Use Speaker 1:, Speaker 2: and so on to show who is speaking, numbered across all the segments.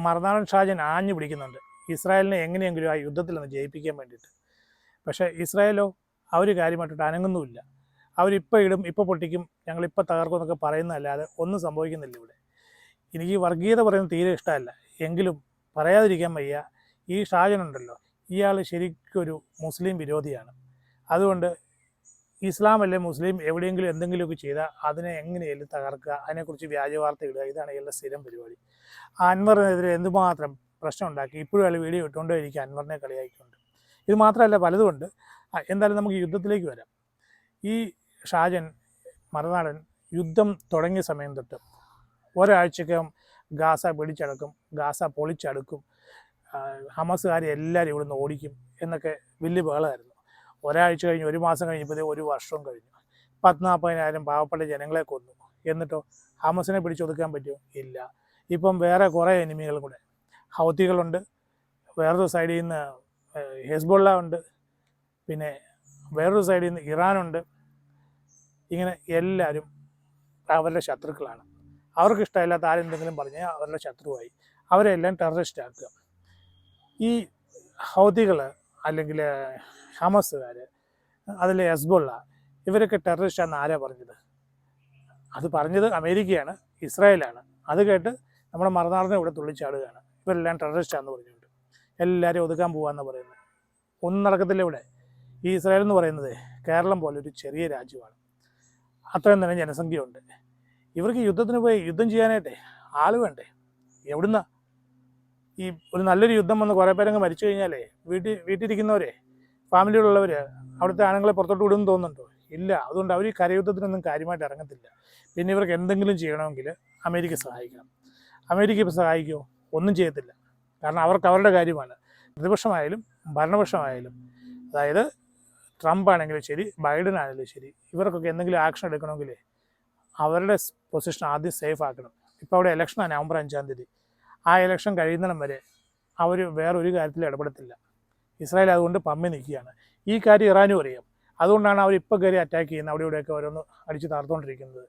Speaker 1: മറുനാടൻ ഷാജൻ ആഞ്ഞു പിടിക്കുന്നുണ്ട് ഇസ്രായേലിനെ എങ്ങനെയെങ്കിലും ആ യുദ്ധത്തിൽ നിന്ന് ജയിപ്പിക്കാൻ വേണ്ടിയിട്ട്. പക്ഷേ ഇസ്രായേലോ അവർ കാര്യമായിട്ടിട്ട് അനങ്ങുന്നുമില്ല. അവരിപ്പോൾ ഇടും, ഇപ്പോൾ പൊട്ടിക്കും, ഞങ്ങളിപ്പോൾ തകർക്കും എന്നൊക്കെ പറയുന്നതല്ലാതെ ഒന്നും സംഭവിക്കുന്നില്ല ഇവിടെ. എനിക്ക് വർഗീയത പറയുന്നത് തീരെ ഇഷ്ടമല്ല, എങ്കിലും പറയാതിരിക്കാൻ വയ്യ. ഈ ഷാജനുണ്ടല്ലോ, ഇയാൾ ശരിക്കൊരു മുസ്ലിം വിരോധിയാണ്. അതുകൊണ്ട് ഇസ്ലാം അല്ലെ മുസ്ലിം എവിടെയെങ്കിലും എന്തെങ്കിലുമൊക്കെ ചെയ്താൽ അതിനെ എങ്ങനെയെങ്കിലും തകർക്കുക, അതിനെക്കുറിച്ച് വ്യാജ വാർത്ത ഇടുക, ഇതാണ് ഇയാളുടെ സ്ഥിരം പരിപാടി. അൻവറിനെതിരെ എന്തുമാത്രം പ്രശ്നം ഉണ്ടാക്കി, ഇപ്പോഴും അയാൾ വീഡിയോ ഇട്ടുകൊണ്ടേ ഇരിക്കുക അൻവറിനെ കളിയാക്കിക്കൊണ്ട്. ഇത് മാത്രമല്ല പലതുമുണ്ട്. എന്തായാലും നമുക്ക് യുദ്ധത്തിലേക്ക് വരാം. ഈ ഷാജൻ മറുനാടൻ യുദ്ധം തുടങ്ങിയ സമയം തൊട്ട് ഒരാഴ്ചക്കകം ഗാസ പിടിച്ചടക്കും, ഗാസ പൊളിച്ചടുക്കും, ഹമസുകാരെ എല്ലാവരും ഇവിടുന്ന് ഓടിക്കും എന്നൊക്കെ വലിയ ബഹളമായിരുന്നു. ഒരാഴ്ച കഴിഞ്ഞ്, ഒരു മാസം കഴിഞ്ഞപ്പോൾ ഒരു വർഷവും കഴിഞ്ഞു. 40,000-40,000 പാവപ്പെട്ട ജനങ്ങളെ കൊന്നു. എന്നിട്ടോ ഹമസിനെ പിടിച്ചൊതുക്കാൻ പറ്റുമോ? ഇല്ല. ഇപ്പം വേറെ കുറേ എനിമികളും കൂടെ, ഹൗത്തികളുണ്ട്, വേറൊരു സൈഡിൽ നിന്ന് ഹെസ്ബുള്ള ഉണ്ട്, പിന്നെ വേറൊരു സൈഡിൽ നിന്ന് ഇറാനുണ്ട്. ഇങ്ങനെ എല്ലാവരും അവരുടെ ശത്രുക്കളാണ്. അവർക്ക് ഇഷ്ടമില്ലാത്ത ആരെന്തെങ്കിലും പറഞ്ഞാൽ അവരുടെ ശത്രുവായി. അവരെല്ലാം ടെററിസ്റ്റ് ആക്കുക. ഈ ഹൗത്തികൾ അല്ലെങ്കിൽ ഹമസുകാർ, അതിൽ ഹെസ്ബുള്ള, ഇവരൊക്കെ ടെററിസ്റ്റാണെന്ന് ആരാ പറഞ്ഞത്? അത് പറഞ്ഞത് അമേരിക്കയാണ്, ഇസ്രായേലാണ്. അത് കേട്ട് നമ്മുടെ മറുനാടിനെ ഇവിടെ തുള്ളിച്ചാടുകയാണ്. ഇവരെല്ലാം ടെററിസ്റ്റാണെന്ന് പറഞ്ഞുകൊണ്ട് എല്ലാവരും ഒതുക്കാൻ പോകാമെന്ന് പറയുന്നത്. ഒന്നും നടക്കത്തില്ല ഇവിടെ. ഈ ഇസ്രായേൽ എന്ന് പറയുന്നത് കേരളം പോലെ ഒരു ചെറിയ രാജ്യമാണ്. അത്രയും തന്നെ ജനസംഖ്യയുണ്ട്. ഇവർക്ക് യുദ്ധത്തിന് പോയി യുദ്ധം ചെയ്യാനായിട്ടേ ആൾ വേണ്ടേ? എവിടുന്ന ഈ ഒരു നല്ലൊരു യുദ്ധം വന്ന് കുറേ പേരങ്ങ് മരിച്ചു കഴിഞ്ഞാലേ വീട്ടിലിരിക്കുന്നവരെ, ഫാമിലിയിലുള്ളവർ അവിടുത്തെ ആണുങ്ങളെ പുറത്തോട്ട് വിടുമെന്ന് തോന്നുന്നുണ്ടോ? ഇല്ല. അതുകൊണ്ട് അവർ ഈ കരയുദ്ധത്തിനൊന്നും കാര്യമായിട്ട് ഇറങ്ങത്തില്ല. പിന്നെ ഇവർക്ക് എന്തെങ്കിലും ചെയ്യണമെങ്കിൽ അമേരിക്ക സഹായിക്കണം. അമേരിക്ക ഇപ്പോൾ സഹായിക്കുമോ? ഒന്നും ചെയ്യത്തില്ല. കാരണം അവർക്ക് അവരുടെ കാര്യമാണ്. പ്രതിപക്ഷമായാലും ഭരണപക്ഷമായാലും, അതായത് ട്രംപ് ആണെങ്കിലും ശരി, ബൈഡൻ ആണെങ്കിലും ശരി, ഇവർക്കൊക്കെ എന്തെങ്കിലും ആക്ഷൻ എടുക്കണമെങ്കിൽ അവരുടെ പൊസിഷൻ ആദ്യം സേഫ് ആക്കണം. ഇപ്പോൾ അവിടെ ഇലക്ഷനാണ് നവംബർ 5-ാം തീയതി. ആ ഇലക്ഷൻ കഴിയുന്നിടം വരെ അവർ വേറൊരു കാര്യത്തിൽ ഇടപെടത്തില്ല. ഇസ്രായേൽ അതുകൊണ്ട് പമ്മി നിൽക്കുകയാണ്. ഈ കാര്യം ഇറാനും അറിയാം. അതുകൊണ്ടാണ് അവർ ഇപ്പോൾ കയറി അറ്റാക്ക് ചെയ്യുന്നത്, അവിടെ ഇവിടെയൊക്കെ ഓരോന്ന് അടിച്ച് തകർത്തുകൊണ്ടിരിക്കുന്നത്.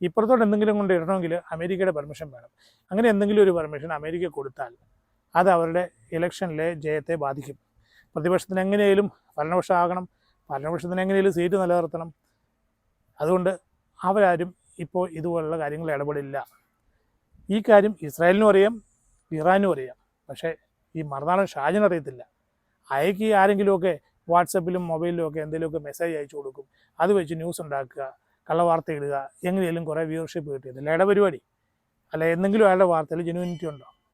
Speaker 1: ഇപ്പുറത്തോട്ട് എന്തെങ്കിലും കൊണ്ട് ഇടണമെങ്കിൽ അമേരിക്കയുടെ പെർമിഷൻ വേണം. അങ്ങനെ എന്തെങ്കിലും ഒരു പെർമിഷൻ അമേരിക്ക കൊടുത്താൽ അത് അവരുടെ ഇലക്ഷനിലെ ജയത്തെ ബാധിക്കും. പ്രതിപക്ഷത്തിന് എങ്ങനെയും ഭരണപക്ഷമാകണം, ഭരണപക്ഷത്തിന് എങ്ങനെയും സീറ്റ് നിലനിർത്തണം. അതുകൊണ്ട് അവരാരും ഇപ്പോൾ ഇതുപോലുള്ള കാര്യങ്ങൾ ഇടപെടില്ല. ഈ കാര്യം ഇസ്രായേലിനും അറിയാം, ഇറാനും അറിയാം. പക്ഷേ ഈ മറുനാടൻ ഷാജൻ അറിയത്തില്ല. അയക്ക് ആരെങ്കിലുമൊക്കെ വാട്സപ്പിലും മൊബൈലിലും ഒക്കെ എന്തെങ്കിലുമൊക്കെ മെസ്സേജ് അയച്ചു കൊടുക്കും. അത് വെച്ച് ന്യൂസ് ഉണ്ടാക്കുക, കള്ളവാർത്ത ഇടുക, എങ്ങനെയെങ്കിലും കുറേ വ്യൂവർഷിപ്പ് കിട്ടിയതില്ല. ഇടപരിപാടി അല്ല. എന്തെങ്കിലും അയാളുടെ വാർത്തയിൽ ജെനുവിനിറ്റി ഉണ്ടോ?